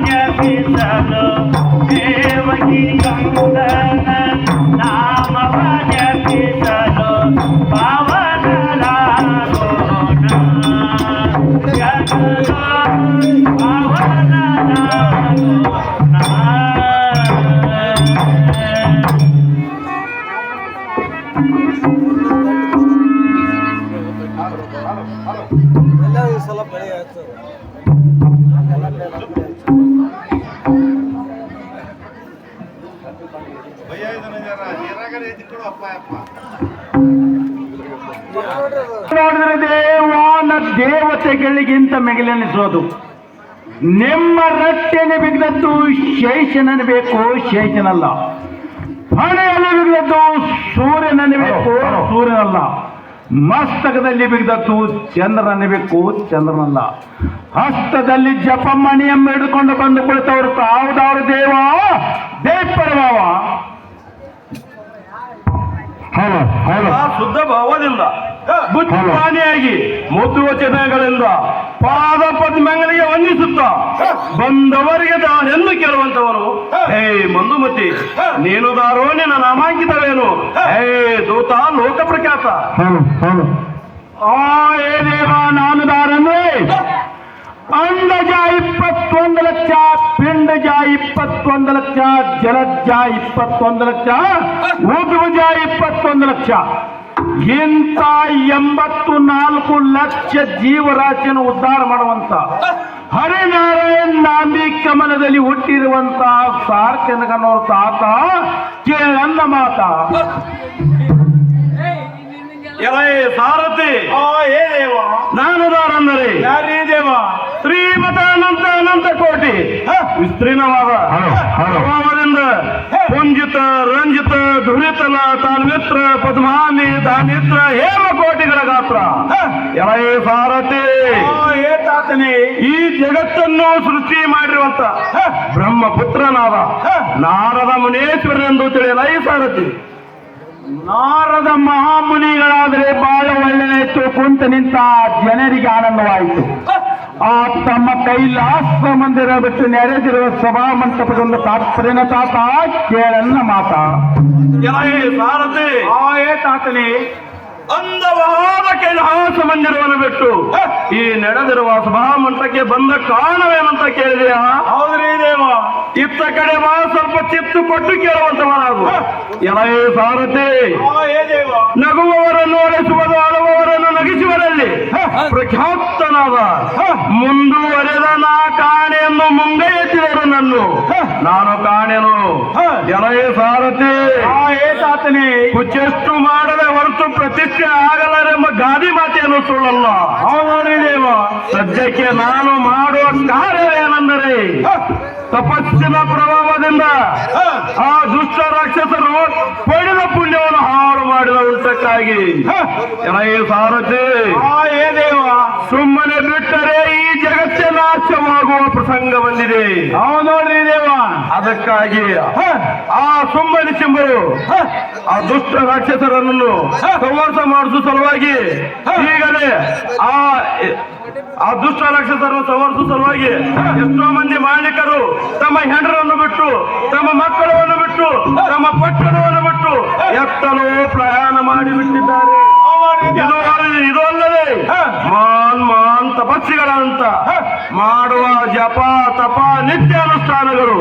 ಜಪಿಸಲು ದೇವಕಿ ಕಂದನ ನಾಮವ ಜಪಿಸಲು ಪಾವನರಾಗೋಣ ನೋಡಿದ್ರೆ ದೇವಾನ ದೇವತೆಗಳಿಗಿಂತ ಮಿಗಿಲೆನಿಸೋದು. ನಿಮ್ಮ ರಟ್ಟೆಯಲ್ಲಿ ಬಿದ್ದದ್ದು ಶೇಷನನ್ನಬೇಕು, ಶೇಷನಲ್ಲ. ಹಣೆಯಲ್ಲಿ ಬಿದ್ದದ್ದು ಸೂರ್ಯನನ್ನಬೇಕು, ಸೂರ್ಯನಲ್ಲ. ಮಸ್ತಕದಲ್ಲಿ ಬಿದ್ದದ್ದು ಚಂದ್ರನನ್ನಬೇಕು, ಚಂದ್ರನಲ್ಲ. ಹಸ್ತದಲ್ಲಿ ಜಪಮಣಿಯನ್ನು ಹಿಡ್ಕೊಂಡು ಬಂದು ಕುಳಿತವರು ತಾವುದವರು ದೇವ ದೇವರವ ಶುದ್ಧ ಭಾವದಿಂದ ಬುದ್ಧಿಮಾನಿಯಾಗಿ ಮುದ್ದು ವಚನಗಳಿಂದ ಪಾದ ಪದ್ಮಗಳಿಗೆ ವಂದಿಸುತ್ತ ಬಂದವರಿಗೆ ದಾನೆಂದು ಕೇಳುವಂತವನು. ಹೇ ಮಂದುಮತಿ, ನೀನು ದಾರೋ ನಿನ್ನ ನಾಮಾಂಕಿತವೇನು? ಹೇ ದೂತ ಲೋಕ ಪ್ರಖ್ಯಾತ. ಏ ದೇವ, ನಾನು ದಾರಂದ್ರೆ ಅಂಡಜ 21 ಲಕ್ಷ, ಪಿಂಡಜ 21 ಲಕ್ಷ, ಜಲಜ 21 ಲಕ್ಷ, ಉದ್ಭುಜ 21 ಲಕ್ಷ. ಇಂಥ 84 ಲಕ್ಷ ಜೀವರಾಶಿಯನ್ನು ಉದ್ಧಾರ ಮಾಡುವಂತ ಹರಿನಾರಾಯಣ್ ನಾಂದಿ ಕಮಲದಲ್ಲಿ ಹುಟ್ಟಿರುವಂತ ಸಾರ್ಕನಗನವ್ರ ತಾತ ಕೇಳನ್ನ ಮಾತ. ಸಾರಥಿ, ನಾನು ದಾರಂದರೆ ಯಾರೇ ದೇವ? ಶ್ರೀಮತ ಅನಂತ ಅನಂತ ಕೋಟಿ ವಿಸ್ತೀರ್ಣವಾದ ಪ್ರಭಾವದಿಂದ ಪುಂಜಿತ ರಂಜಿತ ಧುರಿತಲ ತಾನ್ವಿತ್ರ ಪದ್ಮಾಮಿ ದಾನಿತ್ರ ಹೇಮ ಕೋಟಿಗಳ ಗಾತ್ರ. ಎಲೈ ಸಾರಥಿ, ಈ ಜಗತ್ತನ್ನು ಸೃಷ್ಟಿ ಮಾಡಿರುವಂತ ಬ್ರಹ್ಮಪುತ್ರನಾದ ನಾರದ ಮುನೇಶ್ವರನೆಂದು ತಿಳಿಯಲೈ ಸಾರಥಿ. ನಾರದ ಮಹಾಮುನಿಗಳಾದರೆ ಬಹಳ ಒಳ್ಳೆಯಾಯಿತು, ಕುಂತ ನಿಂತ ಜನರಿಗೆ ಆನಂದವಾಯಿತು. ಆ ತಮ್ಮ ಕೈಲಾಸ ಮಂದಿರ ಬಿಟ್ಟು ನೆರೆದಿರುವ ಸಭಾ ಮಂಟಪದಿಂದ ತಾತ್ಪರ್ಯನ ತಾತ ಕೇಳನ್ನ ಮಾತ. ಸಾರಥಿ, ತಾತನೇ, ಅಂದವಾದ ಕೈಲಾಸ ಮಂದಿರವನ್ನು ಬಿಟ್ಟು ಈ ನಡೆದಿರುವ ಸಭಾ ಮಂಟಪಕ್ಕೆ ಬಂದ ಕಾರಣವೇನಂತ ಕೇಳಿದೆಯಾ? ಹೌದ್ರಿ ದೇವ. ಇತ್ತ ಕಡೆ ಬಾ, ಸ್ವಲ್ಪ ಚಿತ್ತು ಕೊಟ್ಟು ಕೇಳುವಂತವನಾಗು. ಎಲೈ ಸಾರಥಿ, ನಗುವವರನ್ನು ಅಳಿಸುವುದು, ಅಳುವವರನ್ನು ನಗಿಸುವರಲ್ಲಿ ಪ್ರಖ್ಯಾತನಾದ ಮುಂದುವರೆದ ನಾ ಕಾಣೆಯನ್ನು ಮುಂದೆ ಎತ್ತಿದರು ನನ್ನು ನಾನು ಕಾಣೆನು. ಎಲೈ ಸಾರಥಿ, ತಾತನೇ, ಹುಚ್ಚೆಷ್ಟು ಮಾಡದೆ ಹೊರತು ಪ್ರತಿಷ್ಠೆ ಆಗಲಾರೆಂಬ ಗಾದಿ ಮಾತೆಯನ್ನು ಸುಳ್ಳಲ್ಲ. ಹೌದ್ರಿ ದೇವ. ಸದ್ಯಕ್ಕೆ ನಾನು ಮಾಡುವ ಕಾರ್ಯವೇನೆಂದರೆ ತಪಸ್ಸಿನ ಪ್ರಭಾವದಿಂದ ಆ ದುಷ್ಟ ರಾಕ್ಷಸರು ಪಡೆದ ಪುಣ್ಯವನ್ನು ಹಾಳು ಮಾಡಿದ ಉಂಟಕ್ಕಾಗಿ ಎಲೈ ಸಾರಥಿ, ಸುಮ್ಮನೆ ಬಿಟ್ಟರೆ ಈ ಜಗತ್ತೇ ನಾಶವಾಗುವ ಪ್ರಸಂಗ ಬಂದಿದೆ. ನೋಡ್ರಿ ದೇವ. ಅದಕ್ಕಾಗಿ ಆ ಸುಮ್ಮನೆ ಸಿಂಬರು ಆ ದುಷ್ಟ ರಾಕ್ಷಸರನ್ನು ಸಂವಾಸ ಮಾಡಿಸುವ ಸಲುವಾಗಿ ಈಗಲೇ ಆ ದುಷ್ಟ ರಾಕ್ಷಸರನ್ನು ಸಂವರಿಸುವ ಸಲುವಾಗಿ ಎಷ್ಟೋ ಮಂದಿ ಮಾಲೀಕರು ತಮ್ಮ ಹೆಂಡರನ್ನು ಬಿಟ್ಟು, ತಮ್ಮ ಮಕ್ಕಳನ್ನು ಬಿಟ್ಟು, ತಮ್ಮ ಪಟ್ಟಣವನ್ನು ಬಿಟ್ಟು ಎತ್ತಲು ಪ್ರಯಾಣ ಮಾಡಿಬಿಟ್ಟಿದ್ದಾರೆ. ಇದು ಅಲ್ಲದೆ ಮಾನ್ ತಪಸ್ಸಿಗಳಂತ ಮಾಡುವ ಜಪ ತಪ ನಿತ್ಯ ಅನುಷ್ಠಾನಗಳು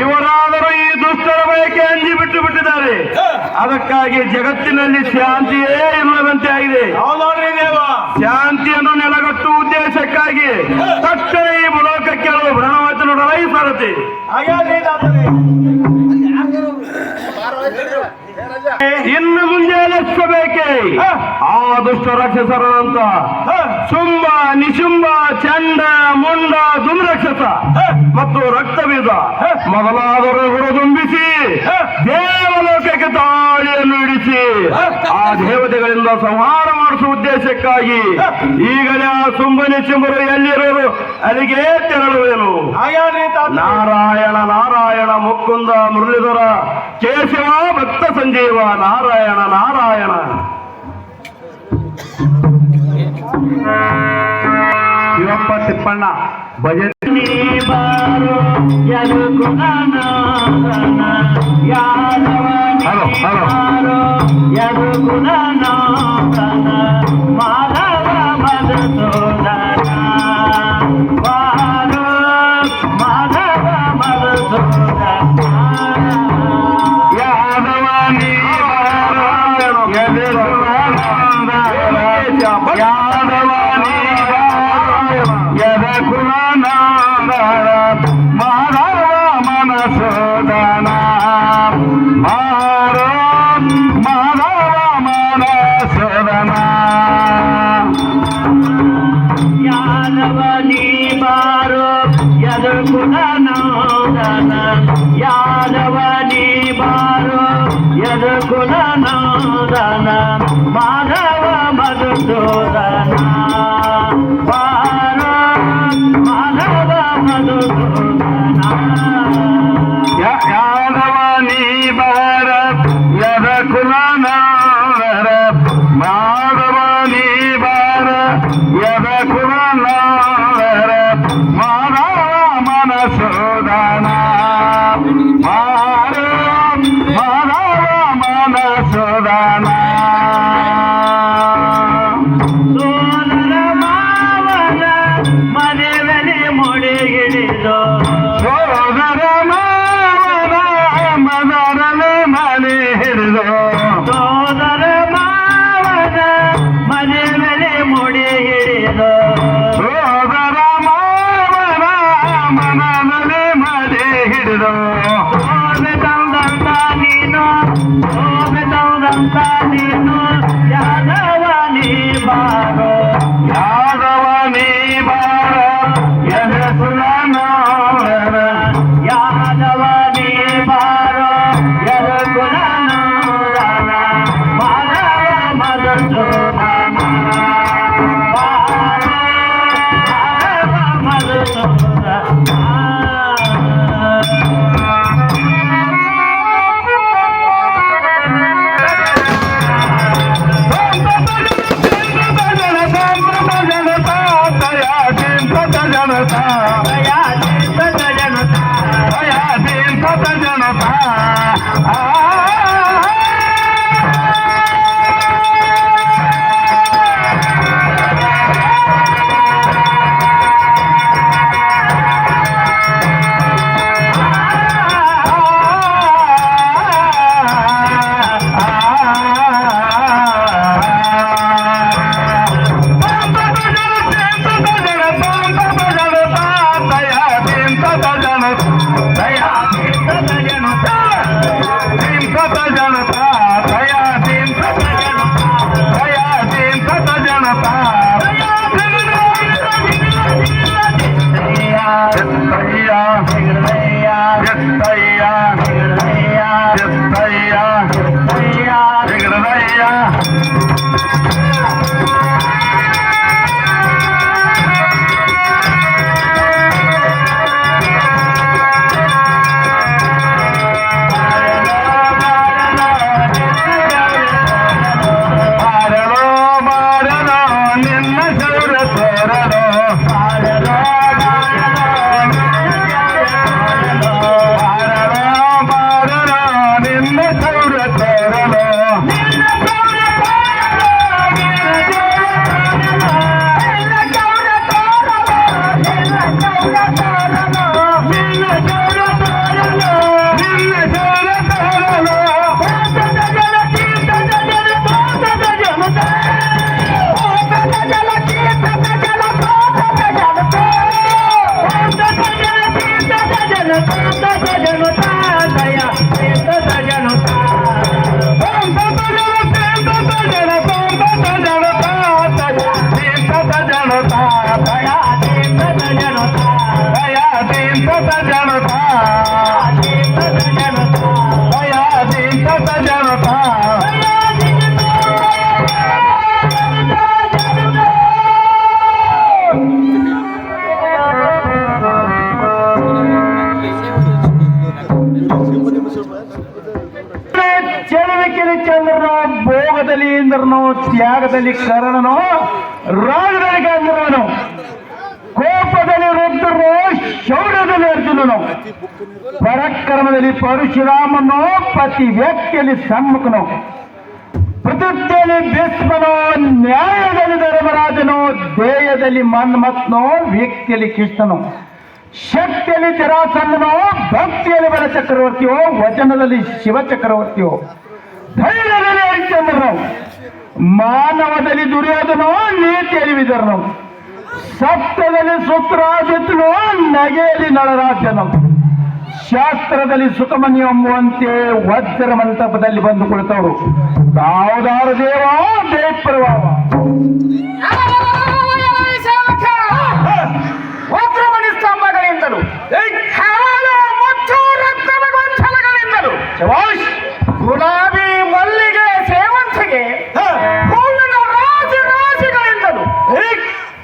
ಇವರಾದರೂ ಈ ದುಷ್ಟರ ಬಯಕೆ ಅಂಜಿ ಬಿಟ್ಟು ಬಿಟ್ಟಿದ್ದಾರೆ. ಅದಕ್ಕಾಗಿ ಜಗತ್ತಿನಲ್ಲಿ ಶಾಂತಿಯೇ ಇಲ್ಲದಂತೆ ಆಗಿದೆ. ಶಾಂತಿಯನ್ನು ನೆಲಗಟ್ಟುವ ಉದ್ದೇಶಕ್ಕಾಗಿ ತಕ್ಷಣ ಈ ಲೋಕಕ್ಕೆ ಕೆಲವು ಭ್ರಮವಾಯ್ತು ನೋಡಲೈ ಸಾರಥಿ. ಇನ್ನು ಮುಂದೆ ಲಕ್ಷಬೇಕೆ ಆ ದುಷ್ಟ ರಾಕ್ಷಸರಂತ ಶುಂಭ ನಿಶುಂಭ ಚಂಡ ಮುಂಡ ದುಮ್ರಾಕ್ಷಸ ಮತ್ತು ರಕ್ತಬೀಜ ಮೊದಲಾದರೂ ಹುರದುಂಬಿಸಿ ದೇವಲೋಕಕ್ಕೆ ತಾಳಿಯನ್ನು ಇಡಿಸಿ ಆ ದೇವತೆಗಳಿಂದ ಸಂಹಾರ ಮಾಡಿಸುವ ಉದ್ದೇಶಕ್ಕಾಗಿ ಈಗಲೇ ಆ ಶುಂಭ ನಿಶುಂಭರು ಎಲ್ಲಿರೋರು ಅಲ್ಲಿಗೆ ತೆರಳುವೇನು. ನಾರಾಯಣ ನಾರಾಯಣ ಮುಕುಂದ ಮುರಳೀಧರ ಕೇಶವ ಭಕ್ತ ಸಂಜೀವ ನಾರಾಯಣ ನಾರಾಯಣ. ಶಿವಪ್ಪ ತಿಪ್ಪಣ್ಣ ಭಜನೆ ಕುಲನಾದನ ಯಾದವ ನೀವಾರೋ ಯದುಕುಲನಾದನ ಮಾಧವ ಮಧುಸೂದನ ಬಾರೋ ಮಾಧವ ಮಧುಸೂದನ ಯಾದವ ನೀವಾರೋ ಯಾದವ ಯದಕುಲನಾದನ ಮಾಧವ ಮನಸೋದನ ಮಾರೋ ಮಾಧವ ಮನಸೋದನ ಯಾದವ ನೀವಾರೋ ಯದುಕುಲನಾದನ ಯಾದವ ನೀವಾರೋ ಯದುಕುಲನಾದನ ಮಾಧವ ಮಧುಸೂದನ ಬಾರೋ ಮಾಧವ ಮಧುಸೂದನ ಯಾದವ ನೀವಾರ ಯದಕುಲನಾದರ ಮಾಧವ ನೀವಾರ ಯದಕುಲನಾದರ ಮಾಧವ ಮನಸೋದನ ಮಾರ ಮಾಧವ ಮನಸೋದನ ಸೋದರ ಮಾವನ ಮನೆಯಲ್ಲಿ ಮುಡಿಗಿಡಿದು ಸೋದರ ಮಾವನ ಮದರಲೆ ಮನೆ ಹಿಡಿದು ಸೋದರ ಮಾವನ ಮನೆಯಲ್ಲಿ ಮುಡಿಗಿಡಿದು ಸೋದರ ಮಾವನ ಮನದಲ್ಲಿ ಮನೆ ಹಿಡಿದು ಸೋಮೆ ತಂದಂತ ನೀನು ಸೋಮೆ ತಂದಂತ ನೀನು ಯಾದವ ನೀ ಬಾರೋ ಯಾದವ ನೀವಾರ ಯದಕುಲನಾದರ ಯಾದವ ನೀ ಬಾರೋ ಯದುಕುಲನಾದನ ಮಾಧವ ಮಧುಸೂದನ ಬಾರೋ ಮಾಧವ ಮಧುಸೂದನ ಭೋಗದಲ್ಲಿ ಇಂದ್ರನು, ತ್ಯಾಗದಲ್ಲಿ ಕರ್ಣನು, ರಾಗದಲ್ಲಿ ಗಂಧರ್ವನು, ಕೋಪದಲ್ಲಿ ರುದ್ರ ಮಿತ್ರರು ಶೌರ್ಯದಲ್ಲಿ ಅರ್ಜುನನು, ಪರಾಕ್ರಮದಲ್ಲಿ ಪರಶುರಾಮನು, ಪತಿ ವ್ಯಕ್ತಿಯಲ್ಲಿ ಸನ್ಮುಖನು, ಪ್ರತಿಷ್ಠೆಯಲ್ಲಿ ಭೀಷ್ಮನು, ನ್ಯಾಯದಲ್ಲಿ ಧರ್ಮರಾಜನು, ದೇಹದಲ್ಲಿ ಮನ್ಮಥನು, ವ್ಯಕ್ತಿಯಲ್ಲಿ ಕೃಷ್ಣನು, ಶಕ್ತಿಯಲ್ಲಿ ಜರಾಸಂಧನು, ಭಕ್ತಿಯಲ್ಲಿ ಬಲ ಚಕ್ರವರ್ತಿಯೋ, ವಚನದಲ್ಲಿ ಶಿವ ಚಕ್ರವರ್ತಿಯೋ, ಧೈರ್ಯದಲ್ಲಿ ಹರಿಶ್ಚಂದ್ರನು, ಮಾನವದಲ್ಲಿ ದುರ್ಯೋಧನು, ನೀತಿಯಲ್ಲಿ ವಿದರ್ನು, ಸತ್ಯದಲ್ಲಿ ಸುತ್ರಾಜಿತ್ನು, ನಗೆಯಲ್ಲಿ ನಳರಾಜನು, ಶಾಸ್ತ್ರದಲ್ಲಿ ಸುಖಮನಿ ಎಂಬುವಂತೆ ವಜ್ರ ಮಂಟಪದಲ್ಲಿ ಬಂದು ಕುಳಿತವರು ದಾವದಾರ ದೇವ ದೇವಪರವಾವ. ವಜ್ರಮಣಿ ಸ್ತಂಭಗಳಿಂದಲೂ ಹಾಲು ಮತ್ತು ರಕ್ತದ ಗೊಂಚಲಗಳಿಂದಲೂ ಗುಲಾಬಿ ಮಲ್ಲಿಗೆ ಸೇವಂತಿಗೆ ಹೂವಿನ ರಾಶಿಗಳಿಂದಲೂ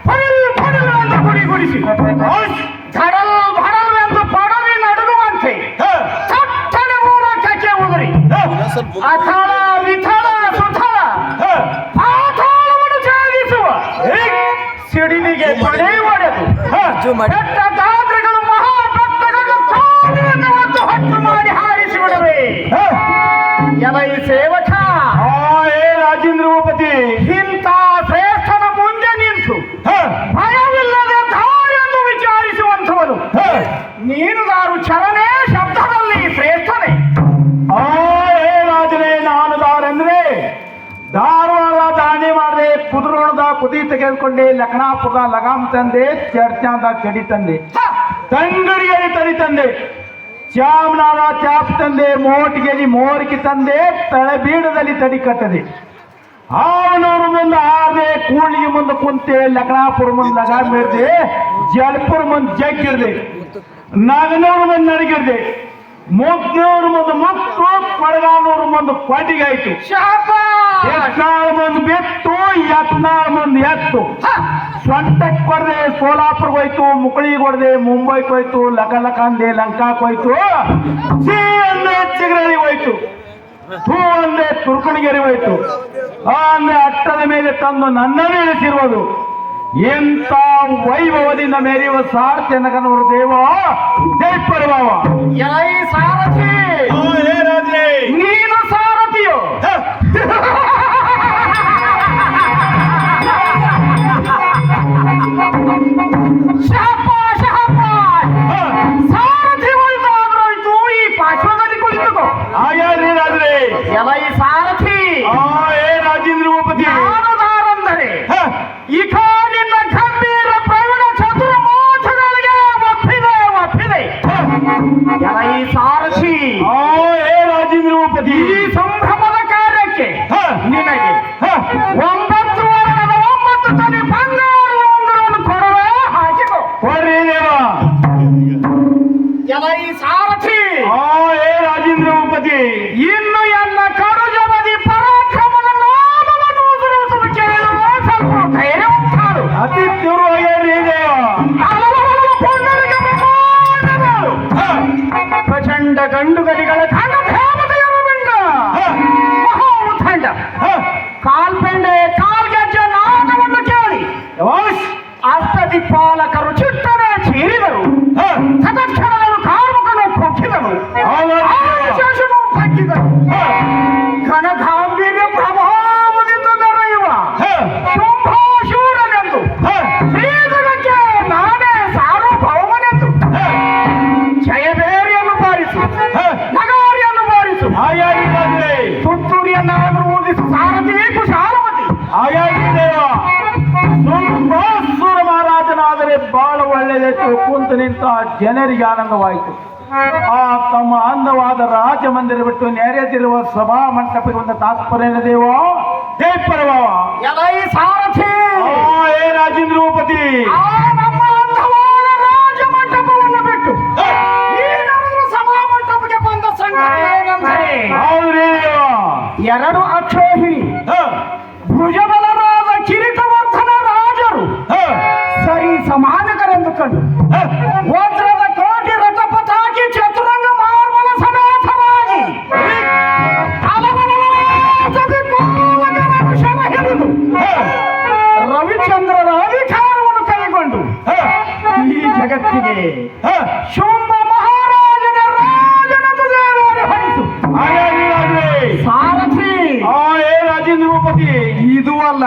ಫಡಲ್ ಫಡಲ್ ಎಂದು ಗುಡಿಗುಡಿಸಿ ಧಡಲ್ ಭಡಲ್ ಎಂದು ಪಡವಿ ನಡುಗುವಂತೆ ಚಟ್ಟನೆ ಮೂಲಕಕ್ಕೆ ಉದುರಿ ಅಥಳ ವಿಥಳ ಸುಥಳ ಪಾತಾಳವನ್ನು ಜಾಗಿಸುವ ಸಿಡಿಲಿಗೆ ಪಡೆ ಒಡೆದು ಬೆಟ್ಟ ದಾದ್ರಿಗಳು ಮಹಾಭಕ್ತಗಳು ಕಾಲಿನಿಂದ ಒಂದು ಹತ್ತು ಮಾಡಿ ಹಾರಿಸಿ ಬಿಡವೆ. ಎಲೈ ಸೇವಕ, ರಾಜೇಂದ್ರ ಭೂಪತಿ, ಇಂಥ ಶ್ರೇಷ್ಠನ ಮುಂದೆ ನಿಂತು ಭಯವಿಲ್ಲದೆ ದಾರಿಯನ್ನು ವಿಚಾರಿಸುವಂಥವನು ನೀನು ದಾರು ಚಲನೆ ಶಬ್ದದಲ್ಲಿ ಶ್ರೇಷ್ಠನೇ. ರಾಜನೇ, ನಾನು ದಾರಂದ್ರೆ ಧಾರವಾಡ ದಾಂಡಿ ಮಾಡಿದೆ, ಕುದುರೋಣದ ಕುದಿ ತೆಗೆದುಕೊಂಡೆ, ಲಖನಾಪುರದ ಲಗಾಮ್ ತಂದೆ, ಚರ್ಚಾದ ಚಡಿ ತಂದೆ, ತಂಗಡಿಯಲ್ಲಿ ತಡಿ ತಂದೆ, ಚಾಮನಾದ ಚಾಪ್ ತಂದೆ, ಮೋಟಿಗೆಯಲ್ಲಿ ಮೋರಿಕೆ ತಂದೆ, ತಳಬೀಡದಲ್ಲಿ ತಡಿ ಕಟ್ಟದೆ, ಹಾವನೂರು ಮುಂದೆ ಹಾರದೆ, ಕೂಳಿಗೆ ಮುಂದೆ ಕುಂತೆ, ಲಖನಾಪುರ ಮುಂದೆ ಲಗಾಮ್ ಹಿಡ್ದೆ, ಜಲ್ಪುರ ಮುಂದೆ ಜಗ್ಗಿರ್ದೆ, ನಾಗನೂರು ಮುಂದೆ ನಡಗಿರ್ದೆ, ಮುಕ್ನೂರು ಮುಂದೆ ಮುಕ್ಕು, ಕೊಡಗಾನೂರು ಮುಂದೆ ಕೊಟ್ಟಿಗಾಯ್ತು, ಎತ್ನಾಳ್ ಮುಂದೆ ಬೆತ್ತು, ಎತ್ನಾಳ್ ಮುಂದೆ ಎತ್ತು, ಸ್ವಂತಕ್ಕೆ ಕೊಡದೆ ಸೋಲಾಪುರ್ಗೆ ಹೋಯ್ತು, ಮುಕಳಿಗೆ ಹೊಡೆದೆ ಮುಂಬೈಗೆ ಹೋಯ್ತು, ಲಕ ಅಂದೆ ಲಂಕಾಕ್ ಹೋಯ್ತು, ಸಿ ಅಂದೆ ಚಿಗರಳಿಗೆ ಹೋಯ್ತು, ಥೂ ಅಂದೆ ತುರ್ಕಣಿಗೆರೆ ಹೋಯ್ತು, ಆ ಅಂದೆ ಅಟ್ಟದ ಮೇಲೆ ತಂದು ನನ್ನನ್ನು ಇಳಿಸಿರುವುದು. ಎಂತ ವೈಭವದಿಂದ ಮೆರೆಯುವ ಸಾರಥಿ ನಗನವರು ದೇವ ದೇವಪರವಾವ. ಎಲೈ ಸಾರಥಿ, ನೀನು ಸಾರಥಿಯೋ? ಸಾರಥಿ ಹೋಯ್ತು, ಈ ಪಾರ್ಶ್ವದಲ್ಲಿ ಕುಳಿತುಕೋ. ಎಲೈ ಸಾರಥಿ, ರಾಜೇಂದ್ರ ಭೂಪತಿ, ನಾನು ದಾರಂದರೆ ಈ ಕಾಲಿನ ಗಂಭೀರ ಪ್ರವೀಣ ಚತುರ ಮಾತುಗಳಿಗೆ ಒಪ್ಪಿದೆ. ಎಲೈ ಸಾರಥಿ, ರಾಜೇಂದ್ರ ಭೂಪತಿ, ಈ ಸಂಭ್ರಮದ ಕಾರ್ಯಕ್ಕೆ ನಿನಗೆ 9 ವರ್ಣದ 9 ತನಿ ಬಂಗಾರ ಉಂಗುರವನ್ನು ಕೊಡುವೆ, ಹಾಕಿಕೋ. ಕೊಡ್ರಿ ದೇವ. ಎಲೈ ಸಾರಥಿ, ರಾಜೇಂದ್ರ ಭೂಪತಿ, ಇನ್ನು ಎಲ್ಲ ಕಡುಜಮದಿ ಪರಾಕ್ರಮದ ನಾಮವನ್ನು ಉದುರಿಸುವುದು ಕೇಳುವ ಸ್ವಲ್ಪ ಧೈರ್ಯ ಉಂಟಾರು. ಅತಿ ತೀವ್ರವಾಗಿ ದೇವ. ಪುಂಡರಿಕ ಬ್ರಹ್ಮಾಂಡಗಳು ಪ್ರಚಂಡ ಗಂಡುಗಲಿಗಳ ಘನಭೇಮತೆಯರವಿಂದ ಮಹಾ ಉತ್ತಂಡ ಕಾಲ್ಪೆಂಡೆ ಕಾಲ್ಗೆಜ್ಜೆ ನಾದವನ್ನು ಕೇಳಿ ಅಷ್ಟದಿಕ್ಪಾಲಕರು ಚಿಟ್ಟನೆ ಚೀರಿದರು, ತತ್ಕ್ಷಣಗಳು ಕಾರ್ಮಕನು ಕೊಕ್ಕಿದನು, ಆಶಾಸನು ತಗ್ಗಿದರು. ಘನ ಗಾಂಭೀರ್ಯ ಪ್ರಭಾವದಿಂದ ಮೆರೆಯುವ ಶುಂಭಾಶೂರನೆಂದು, ಶ್ರೀಧರಕ್ಕೆ ನಾನೇ ಸಾರ್ವಭೌಮನೆಂದು ಜಯಬೇರಿಯನ್ನು ಬಾರಿಸು, ನಗಾರಿಯನ್ನು ಬಾರಿಸು, ತುತ್ತೂರಿಯನ್ನಾದರೂ ಊದಿಸು ಸಾರಥಿ ಕುಶಾಲವತಿ. ಸುರ ಮಹಾರಾಜನಾದರೆ ಬಹಳ ಒಳ್ಳೆಯದೈತು. ಕುಂತು ನಿಂತ ಜನರಿಗೆ ಆನಂದವಾಯಿತು. ಆ ತಮ್ಮ ಅಂದವಾದ ರಾಜ ಮಂದಿರ ಬಿಟ್ಟು ನೆರೆದಿರುವ ಸಭಾ ಮಂಟಪಕ್ಕೆ ಒಂದು ತಾತ್ಪರ್ಯ ದೇವ ದೇವಪರವಾವ. ಎಲೈ ಸಾರಥಿ, ರಾಜೇಂದ್ರ ಭೂಪತಿ, ಆ ನಮ್ಮ ಅಂದವಾದ ರಾಜ ಮಂಟಪವನ್ನು ಬಿಟ್ಟು ಈ ನಗರದ ಸಭಾ ಮಂಟಪಕ್ಕೆ ಬಂದ ಸಂಗತಿ ಏನೆಂದರೆ, ಹೌದ್ರಿ ದೇವ. 2 ಅಕ್ಷೋಹಿಣಿ ಭುಜಬಲರಾದ ಕಿರೀಟವರ್ಧನ ರಾಜರು ಸರಿ ಸಮಾನಕರೆಂದು ಕಂಡು ವಜ್ರದ ಕೋಟಿ ರಥಪತಾಕಿ ಚತುರಂಗ ಮಾರ್ಬಲ ಸಮೇತರಾಗಿ ಶವ ಹಿಡಿದು ರವಿಚಂದ್ರರ ಅಧಿಕಾರವನ್ನು ಕೈಗೊಂಡು ಈ ಜಗತ್ತಿಗೆ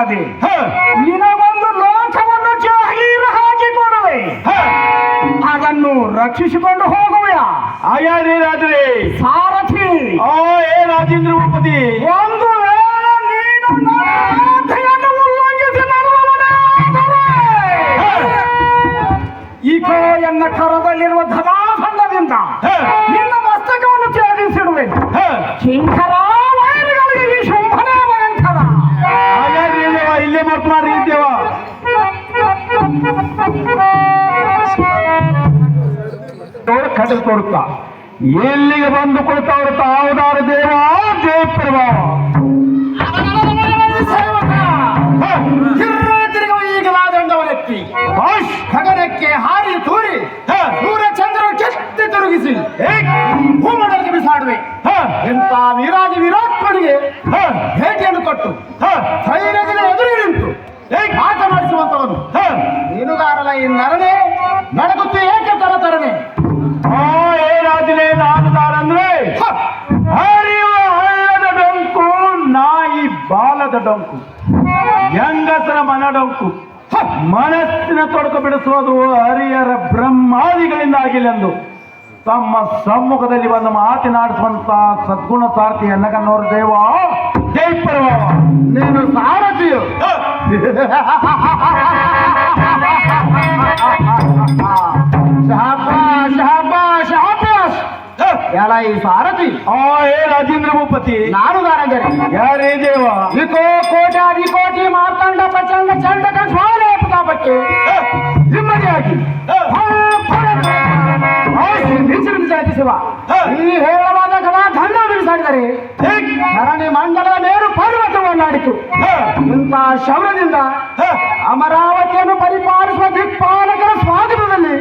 ಮಾಡದೆ ಹ, ನಿನಗೊಂದು ಲೋಕವನ್ನು ಜಾಹೀರ ಹಾಕಿ ಕೊಡುವೆ, ಹ. ಅದನ್ನು ರಕ್ಷಿಸಿಕೊಂಡು ಹೋಗುವೆಯಾ? ಹಾಗಾದ್ರೆ ರಾಜರೇ, ಸಾರಥಿ, ಆ ಏ ರಾಜೇಂದ್ರ ಭೂಪತಿ, ಒಂದು ವೇಳೆ ನೀನು ನನ್ನ ಆಜ್ಞೆಯನ್ನು ಉಲ್ಲಂಘಿಸಿ ನಡೆದವನಾದರೆ ಈಗೋ ಎನ್ನ ಕರದಲ್ಲಿರುವ ಧನಾಭಂಡದಿಂದ ಹ, ನಿನ್ನ ಮಸ್ತಕವನ್ನು ಛೇದಿಸಿಡುವೆ. ಹ. ಕಿಂಕರ ವೈರಿಗಳಿಗೆ ಈ ಶುಂಭನೇ ಭಯಂಕರ. ಹಾಗಾದ್ರೆ ದೇವ ಇಲ್ಲೇ ಮಾತು ಮಾಡ್ರಿ ದೇವ. ಕಡಲು ತೋರುತ್ತ ಎಲ್ಲಿಗೆ ಬಂದು ಕೊಡ್ತಾವ್ರ ತಾವುದಾರ ದೇವ ಜಯ ಪ್ರಭಾವ. ಸೇವಕ ತಿರುಗುವ ಈಗಲಾದಂಡವನೆತ್ತಿ ಗಗನಕ್ಕೆ ಹಾರಿ ತೂರಿ ಸೂರ್ಯಚಂದ್ರ ಕೆತ್ತಿ ತಿರುಗಿಸಿ ಭೂಮಂಡಲಕ್ಕೆ ಬಿಸಾಡುವೆ. ಇಂಥ ವೀರಾದಿ ವಿರಾಟ್ಮನಿಗೆ ಭೇಟಿಯನ್ನು ಕೊಟ್ಟು ಧೈರ್ಯದಿಂದ ಎದುರು ನಿಂತು ಮಾತನಾಡಿಸುವಂತವನು ಮೀನುಗಾರನ ಈ ನರನೆ ನಡಗುತ್ತಿ ಏಕೆ ತರತರನೆ. ಏ ರಾಜನೇ, ನಾನು ತಾರಂದ್ರೆ ಹರಿಯುವ ಹಳ್ಳದ ಡೊಂಕು, ನಾಯಿ ಬಾಲದ ಡೊಂಕು, ಹೆಂಗಸರ ಮನ ಡೊಂಕು, ಮನಸ್ಸಿನ ತೊಡಕು ಬಿಡಿಸುವುದು ಹರಿಯರ ಬ್ರಹ್ಮಾದಿಗಳಿಂದ ಆಗಿಲ್ಲೆಂದು ತಮ್ಮ ಸಮ್ಮುಖದಲ್ಲಿ ಬಂದು ಮಾತನಾಡಿಸುವಂತ ಸದ್ಗುಣ ಸಾರ್ಥಿ ಎನ್ನಗನ್ನೋರು ದೇವ ಜೈ ಪ್ರಭಾವ. ನೀನು ಸಾರಥಿಯು. ಶಹಬ್ಬಾಷ್ ಶಹಬ್ಬಾಷ್ ಶಹಬ್ಬಾಷ್. ಎಲ್ಲ ಈ ಸಾರಥಿ ಏ ರಾಜೇಂದ್ರ ಭೂಪತಿ, ನಾನು ದಾರಂಗರೆ ಯಾರೇ ದೇವ. ಇಕೋ ಕೋಟಿ ಕೋಟಿ ಮಾರ್ತಾಂಡ ಪ್ರಚಂಡ ಚಂಡಕ ಸ್ವಾಲೆ ಪ್ರತಾಪಕ್ಕೆ ನಿಮ್ಮದಿಯಾಗಿ ಶಿವ ಈ ಹೇಳವಾದ ಕಲಾ ದಂಡ ಬಿಡಿಸಾಡಿದರೆ ಧರಣಿ ಮಂಡಲದ ಮೇರು ಪರ್ವತವನ್ನಾಡಿತು. ಇಂಥ ಶೌರ್ಯದಿಂದ ಅಮರಾವತಿಯನ್ನು ಪರಿಪಾಲಿಸುವ ದಿಕ್ಪಾಲಕರ ಸ್ವಾಗತದಲ್ಲಿ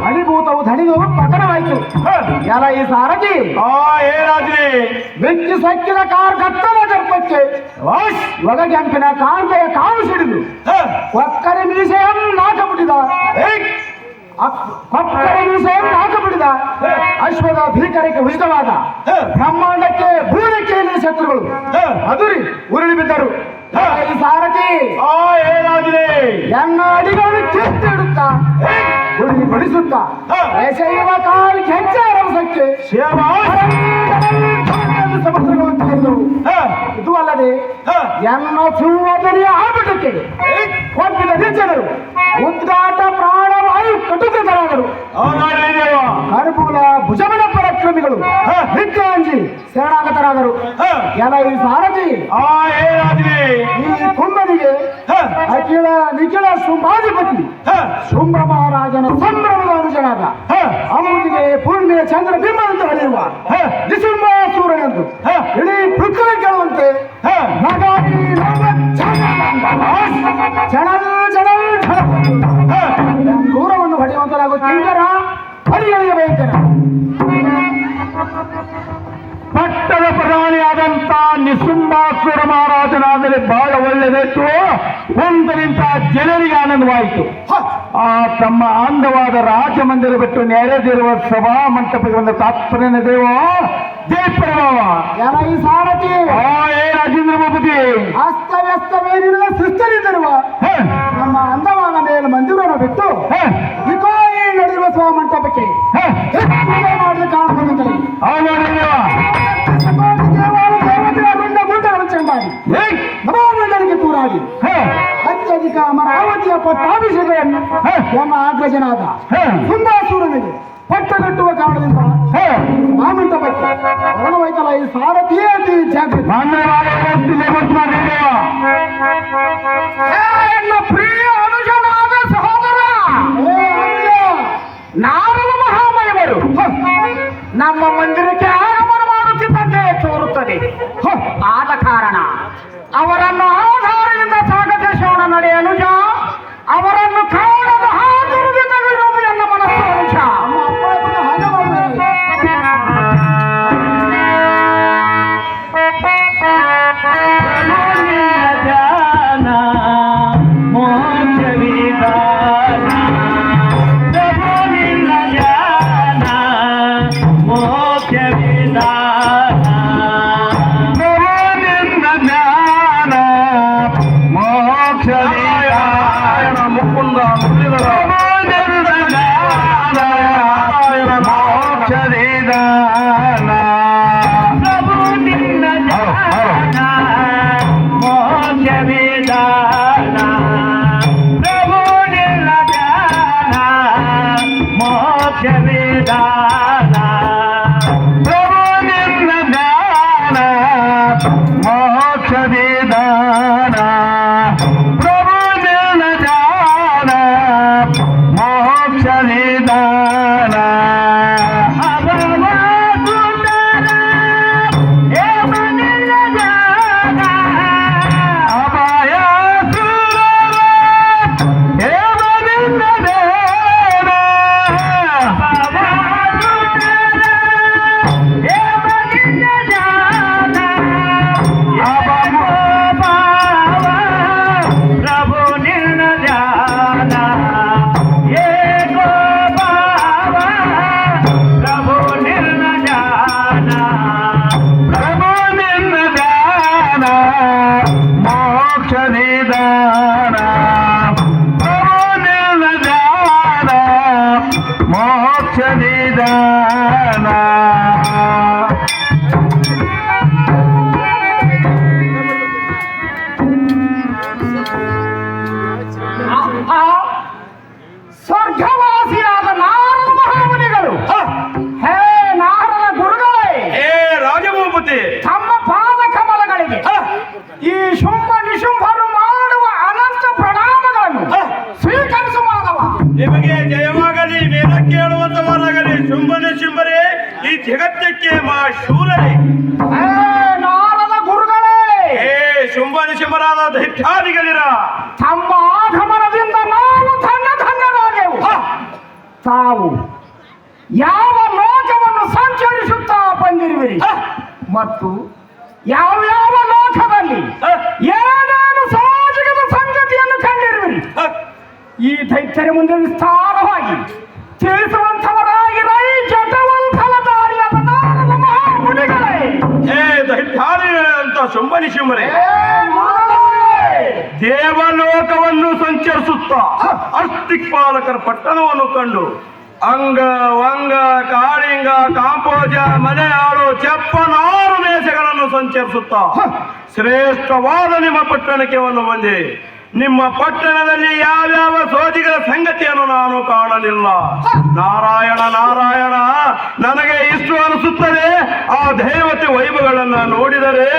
ಅಣಿಭೂತವು ಧಣಿದು ಪತನವಾಯಿತು. ಎಲ್ಲ ಈ ಸಾರಥಿ ಏ ರಾಜೇ, ಬೆಕ್ಕಿ ಸಕ್ಕಿದ ಕಾರ್ ಕತ್ತಲ ಗರ್ಭಕ್ಕೆ ಒಳಗೆಂಪಿನ ಕಾಂತೆಯ ಕಾವು ಸಿಡಿದು ಕೊಕ್ಕರೆ ಮೀಸೆಯಂ ನಾಕ ಬಿಟ್ಟಿದ ಕೊಕ್ಕರೆ ಮೀಸೆಯಂ ನಾಕ ಬಿಡಿದ ಅಶ್ವದ ಭೀಕರಕ್ಕೆ ಉಚಿತವಾದ ಬ್ರಹ್ಮಾಂಡಕ್ಕೆ ಭೂರಕ್ಕೆ ಶತ್ರುಗಳು ಅದುರಿ ಉರುಳಿ ಬಿದ್ದರು. ಈ ಸಾರಥಿ ಏ ರಾಜೇ, ಎನ್ನ ಅಡಿಗಳನ್ನು ಕಿತ್ತಿಡುತ್ತಾ ಗುಡಿ ಬಡಿಸುತ್ತಾ ಎಸೆಯುವ ಕಾಲು ಹೆಜ್ಜೆ ರಭಸಕ್ಕೆ ಸಮುದ್ರಗಳು ಸೇರಿದವು. ಇದು ಅಲ್ಲದೆ ಎನ್ನ ಸುವದರಿಯ ಆರ್ಭಟಕ್ಕೆ ಒಪ್ಪಿದ ನಿಜರು ಉದ್ಘಾಟ ಪ್ರಾಣವಾಯು ಕಟುಕರಾದರು. ಕರ್ಬೂಲ ಭುಜಬಲ ಪರಾಕ್ರಮಿಗಳು ನಿತ್ಯಾಂಜಿ ಶರಣಾಗತರಾದರು. ಎಲ್ಲ ಈ ಸಾರಥಿ ಏ ರಾಜೇ, ಈ ಕುಂಭನಿಗೆ ಅಖಿಲ ನಿಖಿಲ ಶುಂಭಾಧಿಪತಿ ಶುಂಭ ಮಹಾರಾಜನ ಸಂಭ್ರಮದ ಅನುಜನಾದ ಅಮ್ಮನಿಗೆ ಪೂರ್ಣಿಮೆಯ ಚಂದ್ರ ಬಿಂಬದಂತೆ ಹೊಳೆಯುವ ನಿಶುಂಭಾಸೂರನೆಂದು ಇಡೀ ಪೃಥ್ವಿ ಕೇಳುವಂತೆ ನಗಾರಿ ದೂರವನ್ನು ಹೊಡೆಯುವಂತರಾಗುವ ಕಿಂಕರ ಹರಿಗಳಿಗೆ ಭಯಂಕರ. ಪಟ್ಟದ ಪ್ರಧಾನಿಯಾದಂತ ನಿಶುಂಭಾಸುರ ಮಹಾರಾಜನಾದರೆ ಬಹಳ ಒಳ್ಳೆದಾಯ್ತು. ಒಂದರಿಂದ ಜನರಿಗೆ ಆನಂದವಾಯಿತು. ಆ ತಮ್ಮ ಅಂದವಾದ ರಾಜಮಂದಿರ ಬಿಟ್ಟು ನೆರೆದಿರುವ ಸಭಾ ಮಂಟಪಕ್ಕೆ ಬಂದ ತಾತ್ಪರ್ಯನ ದೇವ ಜಯ ಪ್ರಭಾವ. ಎಲ್ಲ ಈ ಸಾರಥಿ ಏ ರಾಜೇಂದ್ರ ಭೂಪತಿ, ಅಸ್ತವ್ಯಸ್ತವೇನಿರುವ ಸೃಷ್ಟರಿದ್ದಿರುವ ನಮ್ಮ ಅಂದವಾದ ಮೇಲೆ ಮಂದಿರವನ್ನು ಬಿಟ್ಟು ಇಕೋ ಈ ನಡೆದಿರುವ ಸಭಾ ಮಂಟಪಕ್ಕೆ ಮಾಡಿದ ಕಾರಣದಲ್ಲಿ ಚೆಂದಾಗಿ ನವಮಂಡಲಕ್ಕೆ ತೂರಾಗಿ ಅತ್ಯಧಿಕ ಅಮರಾವತಿಯ ಪಟ್ಟಾಭಿಷೇಕವನ್ನು ನಮ್ಮ ಅಗ್ರಜನಾದ ಸುಂದಾಸೂರನಿಗೆ ಪಟ್ಟಗಟ್ಟುವ ಕಾರಣದಿಂದ ಆ ಮಂಟಪಕ್ಕೆ ಹೊರಡವೈತಲ್ಲ ಈ ಸಾರಥಿಯೇ ಅತಿ ಜಾಗೃತಿ. ಎನ್ನ ಪ್ರಿಯ ಅನುಜನಾದ ಸಹೋದರ ನಾರದ ಮಹಾಮಯವರು ನಮ್ಮ ಮಂದಿರಕ್ಕೆ ಆಗಮನ ಮಾಡುತ್ತಿದ್ದಂತೆ ತೋರುತ್ತದೆ. ಆದ ಕಾರಣ ಅವರನ್ನು ಆಧಾರದಿಂದ ಸ್ವಾಗತಿಸೋಣ ನಡೆ ಅನುಜ. ಅವರನ್ನು ಕಾಣದ ಹಾತುರದಿಂದ ವಿರೋಧ ಎನ್ನ ಮನಸ್ಸು ಅನುಜ. ಮೋಕ್ಷ ವಿಧಾನ ಪ್ರಭು ನಿನ್ನ ಧ್ಯಾನ ಮೋಕ್ಷ ವಿಧಾನ ಪ್ರಭು ನಿನ್ನ ಧ್ಯಾನ ಮೋಕ್ಷ ವಿಧಾನ ಪ್ರಭು ನಿನ್ನ ಜ್ಞಾನ ಮೋಕ್ಷ ವಿಧಾನ ಪ್ರಭು ನಿನ್ನ ಜ್ಞಾನ ಮೋಕ್ಷ ವಿಧಾನ ಅಭಯ ಸುರರ ಏವ ನಿನ್ನ ದೇವ ಪ್ರಭು ನಿನ್ನ ಧ್ಯಾನ ಏಕೋ ಭಾವ ಪ್ರಭು ನಿನ್ನ ಧ್ಯಾನ ಪ್ರಭು ನಿನ್ನ ಜ್ಞಾನ ಮೋಕ್ಷ ನಿಧಾನ ಪ್ರಭು ನಿನ್ನ ಜ್ಞಾನ ಮೋಕ್ಷ ನಿಧಾನ ಸ್ವರ್ಗವಾಸಿಯಾದ ನಾರದ ಮಹಾಮುನಿಗಳು ಹೇ ನಾರದ ಗುರುಗಳೇ ಏ ರಾಜಭೂಪತಿ ತಮ್ಮ ಪಾದ ಕಮಲಗಳಿಗೆ ಈ ಶುಂಭ ನಿಶುಂಭರು ಮಾಡುವ ಅನಂತ ಪ್ರಣಾಮಗಳನ್ನು ಸ್ವೀಕರಿಸು ಮಾಧವ. ನಿಮಗೆ ಜಯವಾಗಲಿ ವೇದ ಕೇಳುವಂತವರಾಗಲಿ ಶುಂಭನೆ ಶುಂಭರೇ ಈ ಜಗತ್ತಕ್ಕೆ ಮಾ ಶೂರರೇ ಹೇ ನಾರದ ಗುರುಗಳೇ ಏ ಶುಂಭನೆ ಶುಂಭರಾದ ದೈತ್ಯಾದಿಗಳಿರ ತಮ್ಮ ಆಗಮನದಿಂದ ನಾವು ಧನ್ಯರಾಗೆವು. ತಾವು ಯಾವ ಲೋಕವನ್ನು ಸಂಚರಿಸುತ್ತಾ ಬಂದಿರುವಿರಿ ಮತ್ತು ಯಾವ ಲೋಕದಲ್ಲಿ ಏನೇನು ಸಾಮಾಜಿಕದ ಸಂಗತಿಯನ್ನು ಕಂಡಿರುವಿರಿ ಈ ದೈತ್ಯರ ಮುಂದೆ ವಿಸ್ತಾರವಾಗಿ ತಿಳಿಸುವಂಥವರಾಗಿರ ಈ ಜಟವಲ್ಫಲಧಾರಿಯಾದ ನಾರದ ಮಹಾಮುನಿಗಳೇ. ಏ ದೈತ್ಯಾದಿಗಳಂತ ಶುಂಭನಿ ಶುಂಭರೇ ಹೇ ಗುರುಗಳೇ, ದೇವಲೋಕವನ್ನು ಸಂಚರಿಸುತ್ತಾ ಅಷ್ಟಿಕ್ಪಾಲಕರ ಪಟ್ಟಣವನ್ನು ಕಂಡು ಅಂಗ ವಂಗ ಕಾಳಿಂಗ ಕಾಂಬೋಜ ಮಲೆನಾಡು ಚೆಪ್ಪನಾರು ದೇಶಗಳನ್ನು ಸಂಚರಿಸುತ್ತಾ ಶ್ರೇಷ್ಠವಾದ ನಿಮ್ಮ ಪಟ್ಟಣಕ್ಕೆ ಒಂದು ಬಂದೆ. ನಿಮ್ಮ ಪಟ್ಟಣದಲ್ಲಿ ಯಾವ್ಯಾವ ಸೋಜಿಗಳ ಸಂಗತಿಯನ್ನು ನಾನು ಕಾಣಲಿಲ್ಲ. ನಾರಾಯಣ ನಾರಾಯಣ, ನನಗೆ ಇಷ್ಟು ಅನಿಸುತ್ತದೆ, ಆ ದೇವತೆ ವೈಭವಗಳನ್ನ ನೋಡಿದರೆ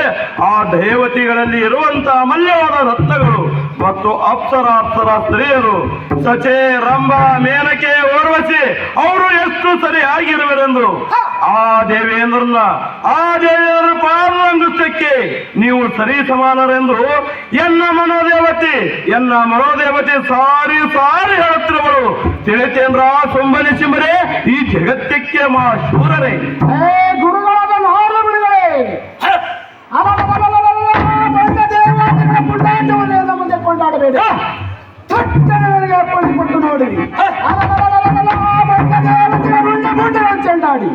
ಆ ದೇವತೆಗಳಲ್ಲಿ ಇರುವಂತಹ ಅಮೂಲ್ಯವಾದ ರತ್ನಗಳು ಮತ್ತು ಅಪ್ಸರಾಪ್ಸರ ಸ್ತ್ರೀಯರು ಸಚೆ ರಂಭ ಮೇನಕೆ ಓರ್ವಶಿ ಅವರು ಎಷ್ಟು ಸರಿಯಾಗಿರುವರೆಂದು ಆ ದೇವೇಂದ್ರನ ಪಾದಂಗುಷ್ಟಕ್ಕೆ ನೀವು ಸರಿ ಸಮಾನರೆಂದು ಎನ್ನ ಮನೋದೇವತೆ ಸಾರಿ ಹೇಳುತ್ತಿರುವರು. ತಿಳಿತೇಂದ್ರ ಶುಂಭನಿ ಶುಂಭರೇ ಈ ಜಗತ್ತಕ್ಕೆ ಮಾ ಶೂರರೇ. ಹೇ ಗುರುಗಳಾದ ನಾರದ ಮುನಿಗಳೇ, ಪುಂಡಾಟವನ್ನೆಲ್ಲ ಮುಂದೆ ಕೊಂಡಾಡಬೇಡಿ. ಥಟ್ಟನೆ ನನಗೆ ಅಪ್ಪಳಿಸಿಕೊಟ್ಟು ನೋಡಿರಿ. ಚೆಂಡಾಡಿ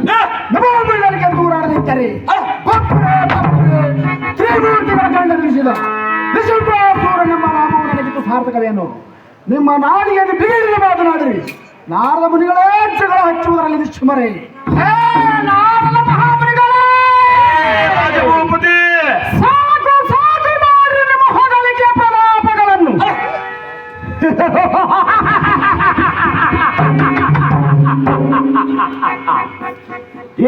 ನಮಗೆ ದೂರಾಡದಿದ್ದರೆ ತ್ರಿಮೂರ್ತಿಗಳ ಕಂಡ ನಿಲ್ಲಿಸಿದ ವಿಶುದ್ಧೂರ ನಮ್ಮ ನಾಮವು ನನಗಿತ್ತು ಸಾರ್ಥಕವೇನು? ನಿಮ್ಮ ನಾಡಿಗೆಯನ್ನು ಬಿಗಿಡಿಗೆ ಮಾತನಾಡಿರಿ. ನಾರದ ಮುನಿಗಳೇ ಜಗಳ ಹಚ್ಚುವುದರಲ್ಲಿ ನಿಶ್ಚುಮರೇ. ಹೇ ನಾರದ ಮಹಾಮುನಿಗಳೇ, ರಾಜಭೂಪತಿ ಸಾಕು ಮಾಡ್ರಿ ನಿಮ್ಮ ಹೊಗಳಿಕೆ ಪ್ರಲಾಪಗಳನ್ನು.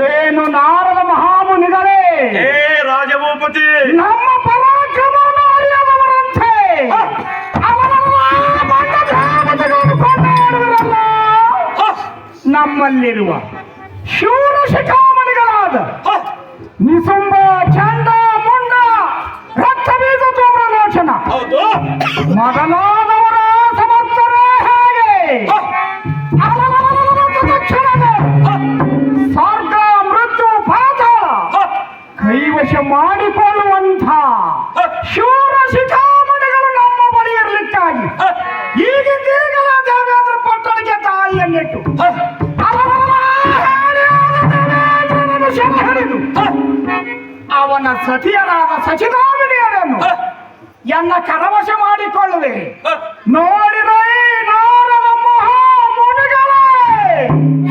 ಏನು ನಾರದ ಮಹಾಮುನಿಗಳೇ, ಹೇ ರಾಜಭೂಪತಿ ನಮ್ಮ ಪರಾಕ್ರಮವನ್ನು ಅರಿಯದವರಂತೆ ಕೊಂಡಾಡುವರಲ್ಲ. ನಮ್ಮಲ್ಲಿರುವ ಶೂರ ಶಿಖಾಮಣಿಗಳಾದ ನಿಸುಂಬ ಚಂಡ ಮುಂಡ ರಕ್ತಬೀಜ ತೋಮಲೋಚನ ಮೊದಲಾದವರ ಸಮರ್ಥರೇ ಹೇಗೆ ತಕ್ಷಣದ ಸ್ವರ್ಗ ಮೃತ್ಯು ಪಾತಾಳ ಕೈವಶ ಮಾಡಿಕೊಳ್ಳುವಂಥ ಶೂರ ಶಿಖಾಮಣಿಗಳು ನಮ್ಮ ಬಳಿ ಇರಲಿಕ್ಕಾಗಿ ಈಗಿಂದೀಗಲ ದೇವೇಂದ್ರ ಪಟ್ಟಣಕ್ಕೆ ತಾಯಿಯನ್ನಿಟ್ಟು ಹಿಡಿದು ಅವನ ಸತಿಯರಾದ ಸಚಿದಾಮಿನಿಯರನ್ನು ಎನ್ನ ಕರವಶ ಮಾಡಿಕೊಳ್ಳುವೆ. ನೋಡಿರೈ ನಾರದ ಮಹಾಮುನಿಗಳೇ.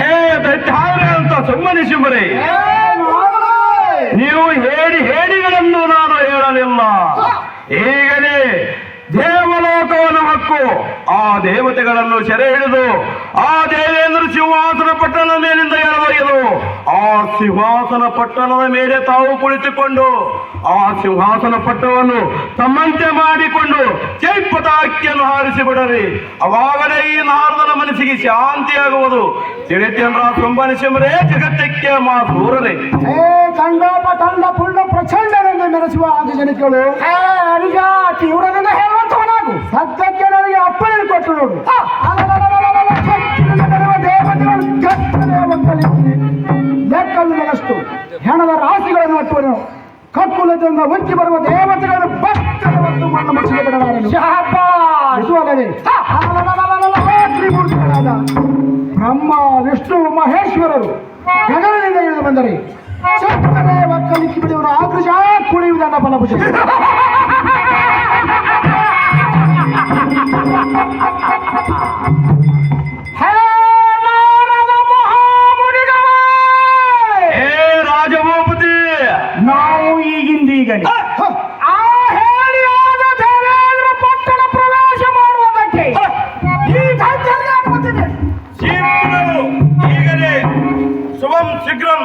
ಹೇ ದೈತ್ಯಾದಿಗಳಂತ ಸುಮ್ಮನಿಸಿಂಬರೇ, ನೀವು ಹೇಳಿಗಳನ್ನು ನಾನು ಹೇಳಲಿಲ್ಲ. ಈಗಲೇ ದೇವಲೋಕವನ್ನು ಹಕ್ಕು ಆ ದೇವತೆಗಳನ್ನು ಸೆರೆ ಹಿಡಿದು ಆ ದೇವೇಂದ್ರ ಸಿಂಹಾಸನ ಪಟ್ಟಣದ ಮೇಲಿಂದ ಎಳೆದೊಯ್ಯಲು ಆ ಸಿಂಹಾಸನ ಪಟ್ಟಣದ ಮೇಲೆ ತಾವು ಕುಳಿತುಕೊಂಡು ಆ ಸಿಂಹಾಸನ ಪಟ್ಟವನ್ನು ತಮ್ಮಂತೆ ಮಾಡಿಕೊಂಡು ಚೈಪತಾಕಿಯನ್ನು ಹಾರಿಸಿಬಿಡರಿ. ಅವಾಗಲೇ ಈ ನಾರದನ ಮನಸ್ಸಿಗೆ ಶಾಂತಿಯಾಗುವುದು. ತಿಳಿತೇನ್ರ ಸುಂಬನಿಸಿಮರೇ, ಜಗತ್ತಕ್ಕೆ ಮಾ ಸೂರರೇ. ತಂಡೋಪ ತಂಡ ಪುಂಡ ಪ್ರಚಂಡನೆಂದು ಮೆರೆಸುವ ಆದಿಜನಿಗಳು ತೀವ್ರದಿಂದ ಹೇಳುವಂತವನಾಗು. ಸದ್ಯಕ್ಕೆ ನನಗೆ ಅಪ್ಪಣೆ ಕೊಟ್ಟು ನೋಡು. ದೇವತೆಗಳು ಲೆಕ್ಕವಿಲ್ಲದಷ್ಟು ಹೆಣದ ರಾಶಿಗಳನ್ನು ಒಟ್ಟುವನು. ಕಕ್ಕುಲದಿಂದ ಉಕ್ಕಿ ಬರುವ ದೇವತೆಗಳನ್ನು ಭಕ್ತರ ಮತ್ತು ಮಣ್ಣು ಮುಚ್ಚಿಗೆ ಬಿಡಲಾರನು. ಅಲ್ಲದೆ ತ್ರಿಮೂರ್ತಿಗಳಾದ ಬ್ರಹ್ಮ ವಿಷ್ಣು ಮಹೇಶ್ವರರು ಗಗನದಿಂದ ಇಳಿದು ಬಂದರೆ ಚಕ್ಕನೆ ಒಕ್ಕಲಿಕ್ಕಿ ಬಿಡುವನು. ಆಕೃಷ ಕುಣಿಯುವುದನ್ನ ಫಲಭುಷ. ರಾಜಭೂಪತಿ, ನಾವು ಈಗಿಂದೀಗಲೇ ಆ ಹೇಳಿಯಾದ ದೇವೇಂದ್ರ ಪಟ್ಟಣ ಪ್ರವೇಶ ಮಾಡುವುದಕ್ಕೆ ಈ ಧೈರ್ಯ ಅನುಮತಿದೆ. ಈಗಲೇ ಶುಭಂ ಶೀಘ್ರಂ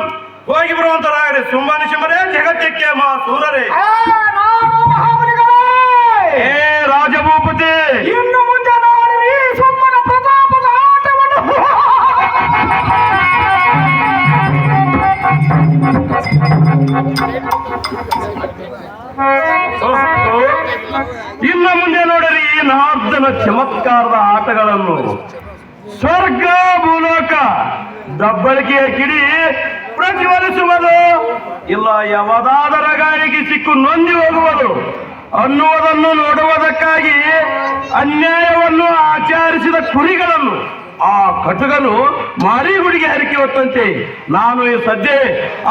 ಹೋಗಿ ಬರುವಂತರಾಗಲಿ. ಸುಂಬನಿಸಿಮರೇ, ಜಗತ್ತಕ್ಕೆ ಮಾ ಸೂರರೇ. ಏ ರಾಜಭೂಪತಿ, ಇನ್ನು ಮುಂದೆ ನಾನು ಈ ಸುಮ್ಮನ ಪ್ರತಾಪದ ಆಟವನ್ನು ಇನ್ನು ಮುಂದೆ ನೋಡರಿ ಈ ನಾರ್ದನ ಚಮತ್ಕಾರದ ಆಟಗಳನ್ನು. ಸ್ವರ್ಗ ಭೂಲೋಕ ದಬ್ಬಳಿಕೆಯ ಕಿಡಿ ಪ್ರಜ್ವಲಿಸುವುದು, ಇಲ್ಲ ಯಾವುದಾದರ ಗಾಳಿಗೆ ಸಿಕ್ಕು ನೊಂದಿ ಹೋಗುವುದು ಅನ್ನುವುದನ್ನು ನೋಡುವುದಕ್ಕಾಗಿ ಅನ್ಯಾಯವನ್ನು ಆಚರಿಸಿದ ಕುರಿಗಳನ್ನು ಆ ಕಟುಗನು ಮಾರಿಗುಡಿಗೆ ಹರಿಕೆ ಹೊತ್ತಂತೆ ನಾನು ಈ ಸದ್ಯ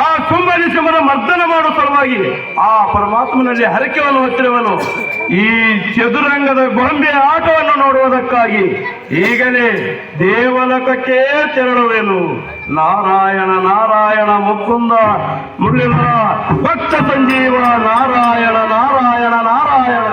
ಆ ಸುಂಬನಿಸಿಮರ ಮರ್ದನ ಮಾಡುವ ಸಲುವಾಗಿ ಆ ಪರಮಾತ್ಮನಲ್ಲಿ ಹರಕೆಯನ್ನು ಹೊತ್ತಿರುವನು. ಈ ಚದುರಂಗದ ಗೊಂಬೆ ಆಟವನ್ನು ನೋಡುವುದಕ್ಕಾಗಿ ಈಗಲೇ ದೇವಲೋಕಕ್ಕೆ ತೆರಳುವೆನು. ನಾರಾಯಣ ನಾರಾಯಣ ಮುಕುಂದ ಮುರಳೀಧರ ಭಕ್ತ ಸಂಜೀವ ನಾರಾಯಣ ನಾರಾಯಣ ನಾರಾಯಣ.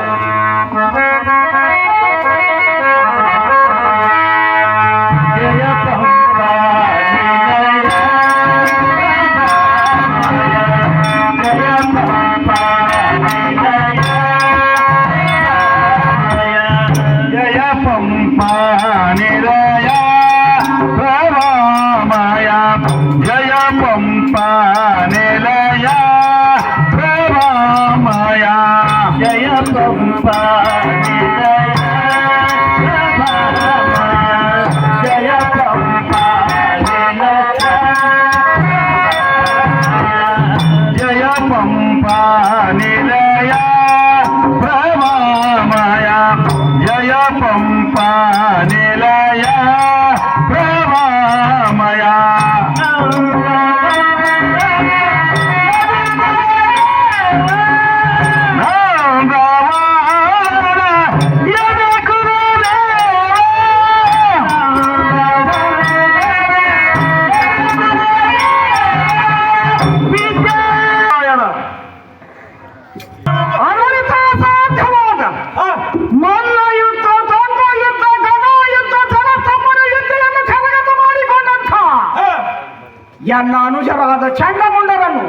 ಎನ್ನ ಅನುಜರಾದ ಚಂಡಮುಂಡರನ್ನು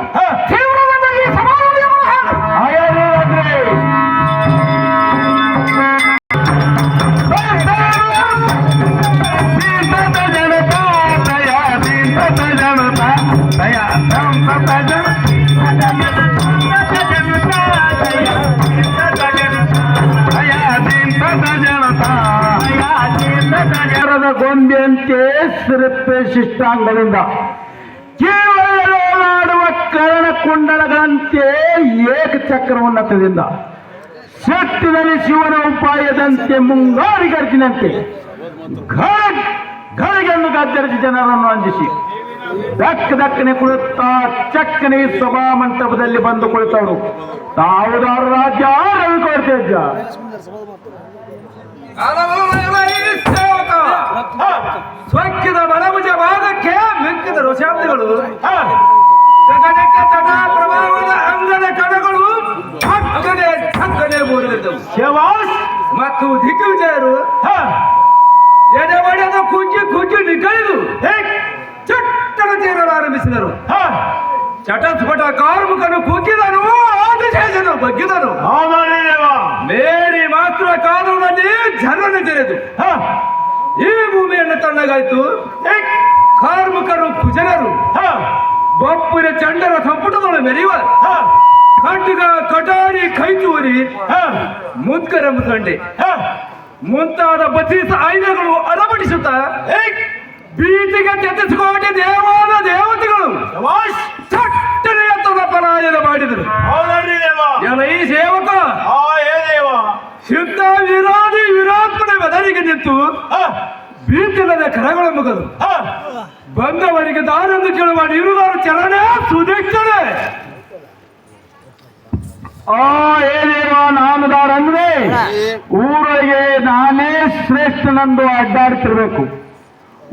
ತೀವ್ರವಾಗಿ ಗೊಂಬೆಯಂತೆ ಸಿರಪ್ಪೆ ಶಿಷ್ಟಾಂಗದಿಂದ ಕೇವಲ ಕರ್ಣಕುಂಡಲಗಳಂತೆ ಏಕಚಕ್ರವನ್ನತದಿಂದ ಸತ್ಯದಲ್ಲಿ ಶಿವನ ಉಪಾಯದಂತೆ ಮುಂಗಾರಿ ಗರ್ಜಿನಂತೆ ಘಳಿಗೆಯನ್ನು ಗದ್ದರಿಸಿ ಜನರನ್ನು ಅಂಜಿಸಿ ದಕ್ಕನೆ ಕುಳಿತಾ ಚಕ್ಕನೆ ಸಭಾ ಮಂಟಪದಲ್ಲಿ ಬಂದು ಕುಳಿತವರು ತಾವುದಾರ ರಾಜ್ಯ ರವಿಕೋಟೆಜ್ಜ ಬಕ್ಕಿದ ಬಲಭುಜ ಭಾಗಕ್ಕೆ ಮಿಕ್ಕಿದ ಋಷಾಬ್ದಿಗಳು ಜಗಡಕ್ಕೆ ತಟ ಪ್ರಭಾವದ ಅಂಗದ ಕಣಗಳು ಠಕ್ಕನೆ ಬೋರಿದ್ದವು. ಮತ್ತು ದಿಗ್ವಿಜಯರು ಎಡೆ ಒಡೆದ ಕುಜ್ಜಿ ನಿಕ್ಕಳಿದು ಚಟ್ಟನ ತೀರಲಾರಂಭಿಸಿದರು. ಚಟಸ್ಫಟ ಕಾರ್ಮಿಕನು ಕುಗ್ಗಿದನು, ಆದಿಶೇಷನು ಬಗ್ಗಿದನು. ಮೇರಿ ಮಾತ್ರ ಕಾಲದಲ್ಲಿ ಜನರನ್ನು ತೆರೆದು ಈ ಭೂಮಿಯನ್ನು ತಣ್ಣಗಾಯ್ತು. ಕಾರ್ಮಿಕರು ಕುಜನರು ಬಪ್ಪುರ ಚಂಡರ ಸಂಪುಟದೊಳ ಮೆರೆಯುವ ಖಡ್ಗ ಕಟಾರಿ ಕೈಚೂರಿ ಮುದ್ಕರ ಮುಸಂಡೆ ಮುಂತಾದ ಬತ್ತೀಸ ಆಯುಧಗಳು ಅಲಮಡಿಸುತ್ತ ಬೀದಿಗೆ ತೆಗೆಸಿಕೊಂಡ ದೇವಾದ ದೇವತೆಗಳು ಚಟ್ಟನೆ ಎತ್ತದ ಪಲಾಯನ ಮಾಡಿದರು. ಈ ಸೇವಕ ಸಿದ್ಧ ವಿರೋಧಿ ವಿರಾತ್ಮನ ಬೆದರಿಗೆ ನಿಂತು ಬೀದಿಲ್ಲದ ಕರಗಳ ಮುಗದು ಬಂದವರಿಗೆ ದಾರೆಂದು ಕೇಳುವ ನೀರುದಾರ ಚಲನೆ ಸುದೀಕ್ಷಣೆ. ನಾನು ದಾರಂದ್ರೆ ಊರಿಗೆ ನಾನೇ ಶ್ರೇಷ್ಠನೆಂದು ಅಡ್ಡಾಡ್ತಿರ್ಬೇಕು.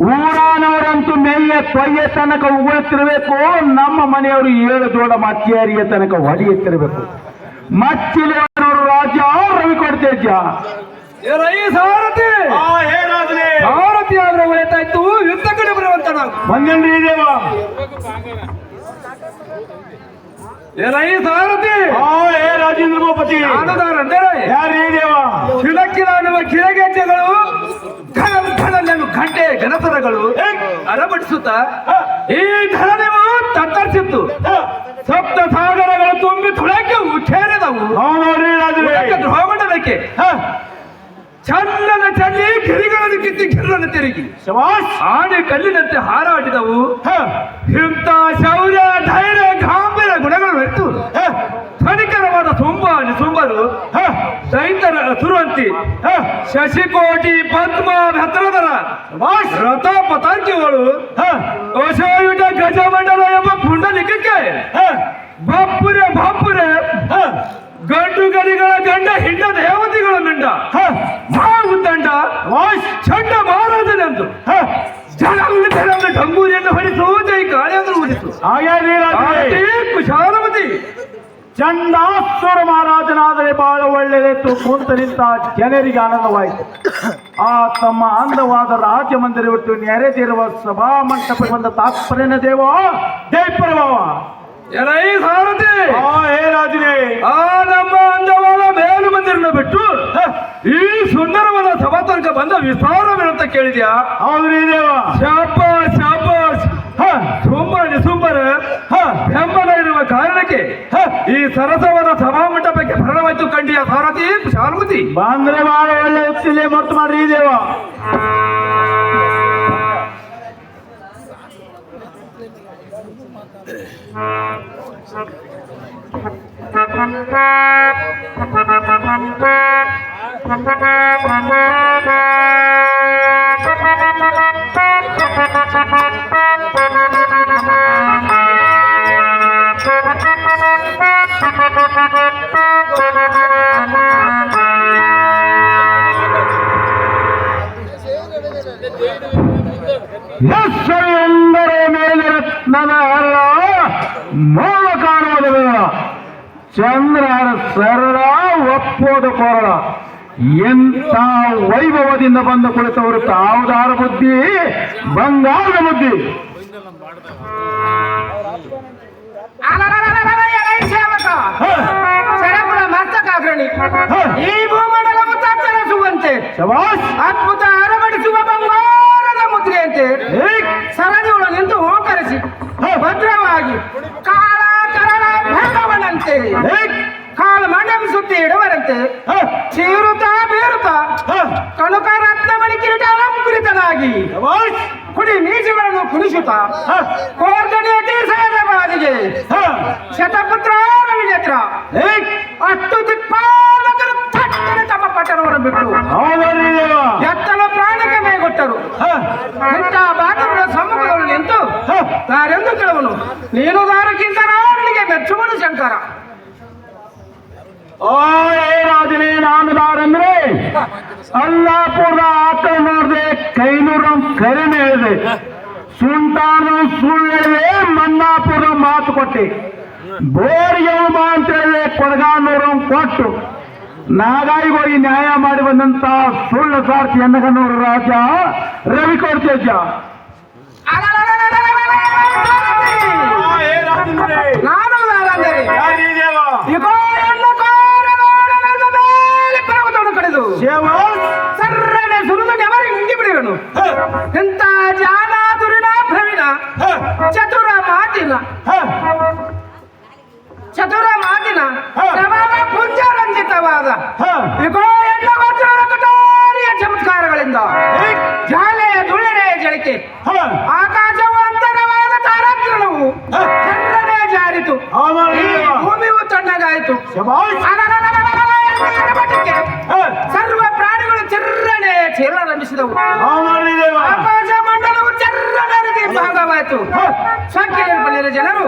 ಊರಾನವರಂತೂ ಮೆಯ್ಯ ಕೊಯ್ಯ ತನಕ ಉಗುಳುತ್ತಿರಬೇಕು. ನಮ್ಮ ಮನೆಯವರು 7 ಜೋಡ ಮಚ್ಚಿಯಾರಿಯ ತನಕ ಹೊಡೆಯುತ್ತಿರಬೇಕು. ಮಚ್ಚಿಲಿಯವರು ರಾಜ ರವಿ ಕೊಡ್ತೇಜ ಸಾರಥಿ ಸಾರಥಿ ಆದ್ರೆ ಒಳ್ಳೆತಾಯ್ತು. ಯುದ್ಧ ಕಡೆ ಬರುವಂತ ನಾವು ಬಂದೇನ್ರಿ ದೇವ. ಸಾರಥಿ ರಾಜೇಂದ್ರ ಭೂಪತಿ ಅಂದರೆ ಯಾರೀ ದೇವ? ಕಿಲಕಿಲಾನುವ ಕಿರಗೆಜ್ಜೆಗಳು ಗಂಟೆ ಗಣಸರಗಳು ಅರಬಡಿಸುತ್ತ ಈ ಧರಣಿವು ತತ್ತರಿಸಿತ್ತು. ಸಪ್ತ ಸಾಗರಗಳು ತುಂಬಿ ತುಳಕ್ಕೆ ಉಚ್ಚೇರಿದವು. ದ್ರೋಹಮಂಡಲಕ್ಕೆ ಚಲ್ಲನ ಚಲ್ಲಿ ಗಿರಿಗಳನ್ನು ಕಿತ್ತಿ ಗಿರಿಗಳನ್ನು ತಿರುಗಿ ಆನೆ ಕಲ್ಲಿನಂತೆ ಹಾರಾಡಿದವು. ಇಂಥ ಶೌರ್ಯ ಧೈರ್ಯ ಗಾಂಭೀರ್ಯ ಗುಣಗಳು ಇತ್ತು. ಧನಿಕರವಾದ ಸುಂಬರು ದೈತರ ಸುರುವಂತಿ ಶಶಿಕೋಟಿ ಪದ್ಮ ಭದ್ರದರ ರಥ ಪತಾರ್ಕಿಗಳು ಅಶೋಯುಟ ಗಜಮಂಡಲ ಎಂಬ ಪುಂಡಲಿಕಕ್ಕೆ ಬಾಪುರೆ ಗಂಡು ಗರಿಗಳ ಗಂಡ ಹಿಂಡ ದೇವತೆಗಳ ಮಿಂಡ ಮಾವು ತಂಡ ಚಂಡ ಮಹಾರಾಜನೆಂದು ಜನ ಡಂಗೂರಿಯನ್ನು ಹೊಡಿಸು, ಜೈ ಕಾಳಿಯನ್ನು ಉಳಿಸು. ಕುಶಾಲವತಿ ಚಂಡಾಸುರ ಮಹಾರಾಜನಾದರೆ ಬಹಳ ಒಳ್ಳೆಯದಿತ್ತು. ಕುಂತ ನಿಂತ ಜನರಿಗೆ ಆನಂದವಾಯಿತು. ಆ ತಮ್ಮ ಅಂದವಾದ ರಾಜ್ಯ ಮಂದಿರ ಬಿಟ್ಟು ನೆರೆದಿರುವ ಸಭಾ ಮಂಟಪಕ್ಕೆ ಬಂದ ತಾತ್ಪರ್ಯನ ದೇವ ಜಯಪ್ರಭಾವ ಸಾರಥಿ ರಾಜನೇ. ಆ ನಮ್ಮ ಅಂದವಾದ ಮೇಲು ಮಂದಿರನ ಬಿಟ್ಟು ಈ ಸುಂದರವಾದ ಸಭಾ ತನಕ ಬಂದ ವಿಸ್ತಾರವೇನಂತ ಕೇಳಿದ್ಯಾ? ಹೌದ್ರಿ ದೇವ. ಶಾಬಾಸ್ ಶಾಬಾಸ್. ಸುಂಬರ ಬೆಂಬಲ ಇರುವ ಕಾರಣಕ್ಕೆ ಈ ಸರಸವಾದ ಸಭಾ ಮಂಟಪಕ್ಕೆ ಭರಣವಾಯ್ತು ಕಂಡಿಯ ಸಾರಥಿ ಶಾಲ್ಮತಿ. ಬಂದ್ರೆ ಬಹಳ ಒಳ್ಳೆ ಉತ್ತಿಲೆ ಮರ್ತು ಮಾಡ್ರಿ ದೇವ. ಎಂದರೆ ಮೇಲೆ ರತ್ನದ ಹರ ಮೋಹ ಕಾಣುವುದಿಲ್ಲ. ಚಂದ್ರರ ಸರಳ ಒಪ್ಪೋದ ಕೊರಳ. ಎಂಥ ವೈಭವದಿಂದ ಬಂದ ಕುಳಿತವರು ತಾವುದಾರ ಬುದ್ಧಿ, ಬಂಗಾರದ ಬುದ್ಧಿ. ಈ ಭೂಮಂಡಲವು ತತ್ತರಿಸುವಂತೆ ಅದ್ಭುತ ಅರಬಡಿಸುವ ಬಂಗಾರದ ಮುದ್ರೆಯಂತೆ ಸರಣಿಗಳು ನಿಂತು ಹೋಕರಿಸಿ ಭದ್ರವಾಗಿ ಕಾಳ ಕರಣ ಭೇದವನಂತೆ ಕಾಳು ಮಂಡಮಿಸುತ್ತಿ ಇಡುವರಂತೆ ಚೀರುತ್ತಾ ಬೀರುತ್ತಾ ಕಣುಕ ರತ್ನಮಣಿ ಕಿರೀಟ ಅಲಂಕೃತನಾಗಿ ಕುಡಿ ಮೀಸುಗಳನ್ನು ಕುಣಿಸುತ್ತಾ ಕೋರ್ಗಡಿಯ ತೀರ್ಸದ ಬಾದಿಗೆ ಶತಪುತ್ರ ರವಿನೇತ್ರ ಅಷ್ಟು ದಿಕ್ಪಾಲಕರು ತಟ್ಟನೆ ತಮ್ಮ ಪಟ್ಟಣವನ್ನು ಬಿಟ್ಟು ಎತ್ತಲ ಪ್ರಾಣಕ್ಕೆ ಮೇಗೊಟ್ಟರು. ಇಂಥ ಬಾಧಗಳ ಸಮ್ಮುಖದಲ್ಲಿ ನಿಂತು ತಾರೆಂದು ಕೇಳುವನು ನೀನು ದಾರಕ್ಕಿಂತ ನಾರನಿಗೆ ಮೆಚ್ಚುವನು ಶಂಕರ. ರಾಜ ರಾಜನೇ ನಾಮದಾರಂದ್ರೆ ಅಲ್ಲಾಪುರದ ಆಕಳ ನೋಡಿದೆ ಕೈನೂರ ಕರೆನೆ ಹೇಳಿದೆ ಸುಂಟಾನು ಸುಳ್ಳು ಹೇಳಿದೆ ಮನ್ನಾಪುರ ಮಾತು ಕೊಟ್ಟೆ ಬೋರಿಗೆ ಬಾ ಅಂತ ಹೇಳಿದೆ ಕೊಡಗಾನೂರು ಕೊಟ್ಟು ನಾಗಾಯಿಗೋಗಿ ನ್ಯಾಯ ಮಾಡಿ ಬಂದಂತ ಸುಳ್ಳು ಸಾರ್ಥಿ ಎನ್ನಗನೂರು ರಾಜ ರವಿ ಕೊಡ್ತೇಜ ನಾನು ಕಡೆದು ಸರ್ರನೆ ಸುರಿದು ನೆವರಿ ಹಿಂಡಿ ಬಿಡುವನು ಎಂತ ಜಾನ ದುರಿನ ಪ್ರವೀಣ ಚತುರ ಮಾತಿನ ಪ್ರಭಾವ ಪುಂಜರಂಜಿತವಾದ ಇಗೋ ಎಣ್ಣ ವಜ್ರದ ಕಟಾರಿಯ ಚಮತ್ಕಾರಗಳಿಂದ ಜಾಲೆಯ ದುಳಿರೆ ಜಳಿಕೆ ಆಕಾಶವು ಅಂತರವಾದ ತಾರಾಗ್ರಣವು ಚರ್ರನೆ ಜಾರಿತು ಭೂಮಿಯು ತಣ್ಣಗಾಯಿತು ಬಟ್ಟಿಗೆ ಸರ್ವ ಪ್ರಾಣಿಗಳು ಚಿರ್ರನೆ ಚೇಲಾರಂಭಿಸಿದವು ಆಕಾಶ ಮಂಡಲವು ಚರ್ರನೆ ಭಾಗವಾಯಿತು ಸ್ವಕ್ಕಿನ ಜನರು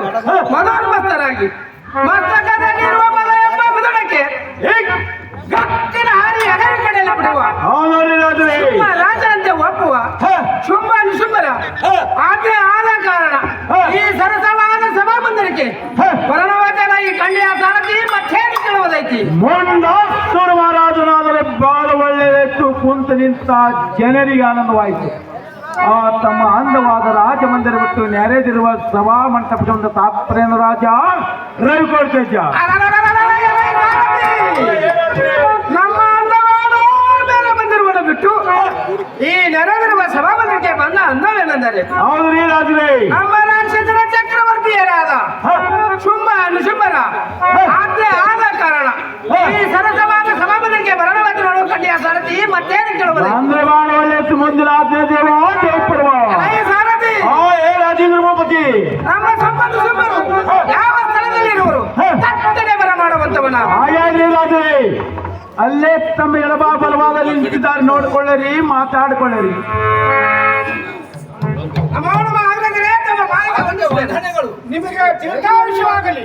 ಮನೋನ್ಮಸ್ತರಾಗಿ ಮಸ್ತಕದಲ್ಲಿರುವ ಮದ ಎಂಬ ಮುದಡಕ್ಕೆ ಗಕ್ಕಿನ ಹಾರಿ ಎಗರಿ ಕಡೆಯಲ್ಲಿ ಬಿಡುವ ರಾಜನಂತೆ ಒಪ್ಪುವ ಶುಂಭ ನಿಶುಂಭರ ಆಜ್ಞೆ ಆದ ಕಾರಣ ಈ ಸರಸವಾದ ಸಭಾ ಮಂದಿರಕ್ಕೆ ವರ್ಣವಚನ ಈ ಕಣ್ಣಿಯ ಸಾರಥಿ ಮತ್ತೇನು ಕೇಳುವುದೈತಿ ಮೊಂಡಾಸುರ ಮಹಾರಾಜನಾದರೆ ಬಹಳ ಒಳ್ಳೆಯದೆತ್ತು ಕುಂತು ನಿಂತ ಜನರಿಗೆ ಆನಂದವಾಯಿತು ಆ ತಮ್ಮ ಅಂದವಾದ ರಾಜಮಂದಿರ ಬಿಟ್ಟು ನೆರೆದಿರುವ ಸಭಾ ಮಂಟಪದ ಒಂದು ತಾತ್ಪರ್ಯನ ರಾಜ ರವಿ ಕೊಡ್ತೇಜ ನಮ್ಮ ಅಂದವಾದ ಮೇಲೆ ಬಂದಿರುವುದನ್ನು ಬಿಟ್ಟು ಈ ನೆರೆದಿರುವ ಸಭಾ ಮಂದಿರಕ್ಕೆ ಬಂದ ಅಂದವೇನೆಂದರೆ ಹೌದ್ರಿ ರಾಜರೇ ನಮ್ಮ ರಾಕ್ಷಸರ ಚಕ್ರವರ್ತಿಯರಾದ ಶುಂಭ ನಿಶುಂಭರ ಆಜ್ಞೆ ಆದ ಕಾರಣ ಈ ಸರಸವಾದ ಸಭಾಮಂದಿರಕ್ಕೆ ವರ್ಣವಚನಗಳು ಕಣ್ಣಿಯ ಸಾರಥಿ ಮತ್ತೇನು ಕೇಳುವುದು ಅಂದ್ರೆ ಬಹಳ ಒಳ್ಳೆಯದು ಮುಂದಿನ ಆಜ್ಞೆ ದೇವ ಜಯಪುರವ ಸಾರಥಿ ಏ ರಾಜೇಂದ್ರ ಭೂಪತಿ ನಮ್ಮ ಸಂಬಂಧ ಸುಬ್ಬರು ಯಾವ ಸ್ಥಳದಲ್ಲಿ ಇರುವರು ತಟ್ಟನೆ ಬರ ಮಾಡುವಂತವನ ಹಾಗಾಗಿ ರಾಜರೇ ಅಲ್ಲೇ ತಮ್ಮ ಎಡಬಾ ಬಲವಾದಲ್ಲಿ ನಿಂತಿದ್ದಾರೆ ನೋಡಿಕೊಳ್ಳಿರಿ ಮಾತಾಡಿಕೊಳ್ಳಿರಿ ನಿಮಗೆ ದೀರ್ಘಾಯುಷ್ಯವಾಗಲಿ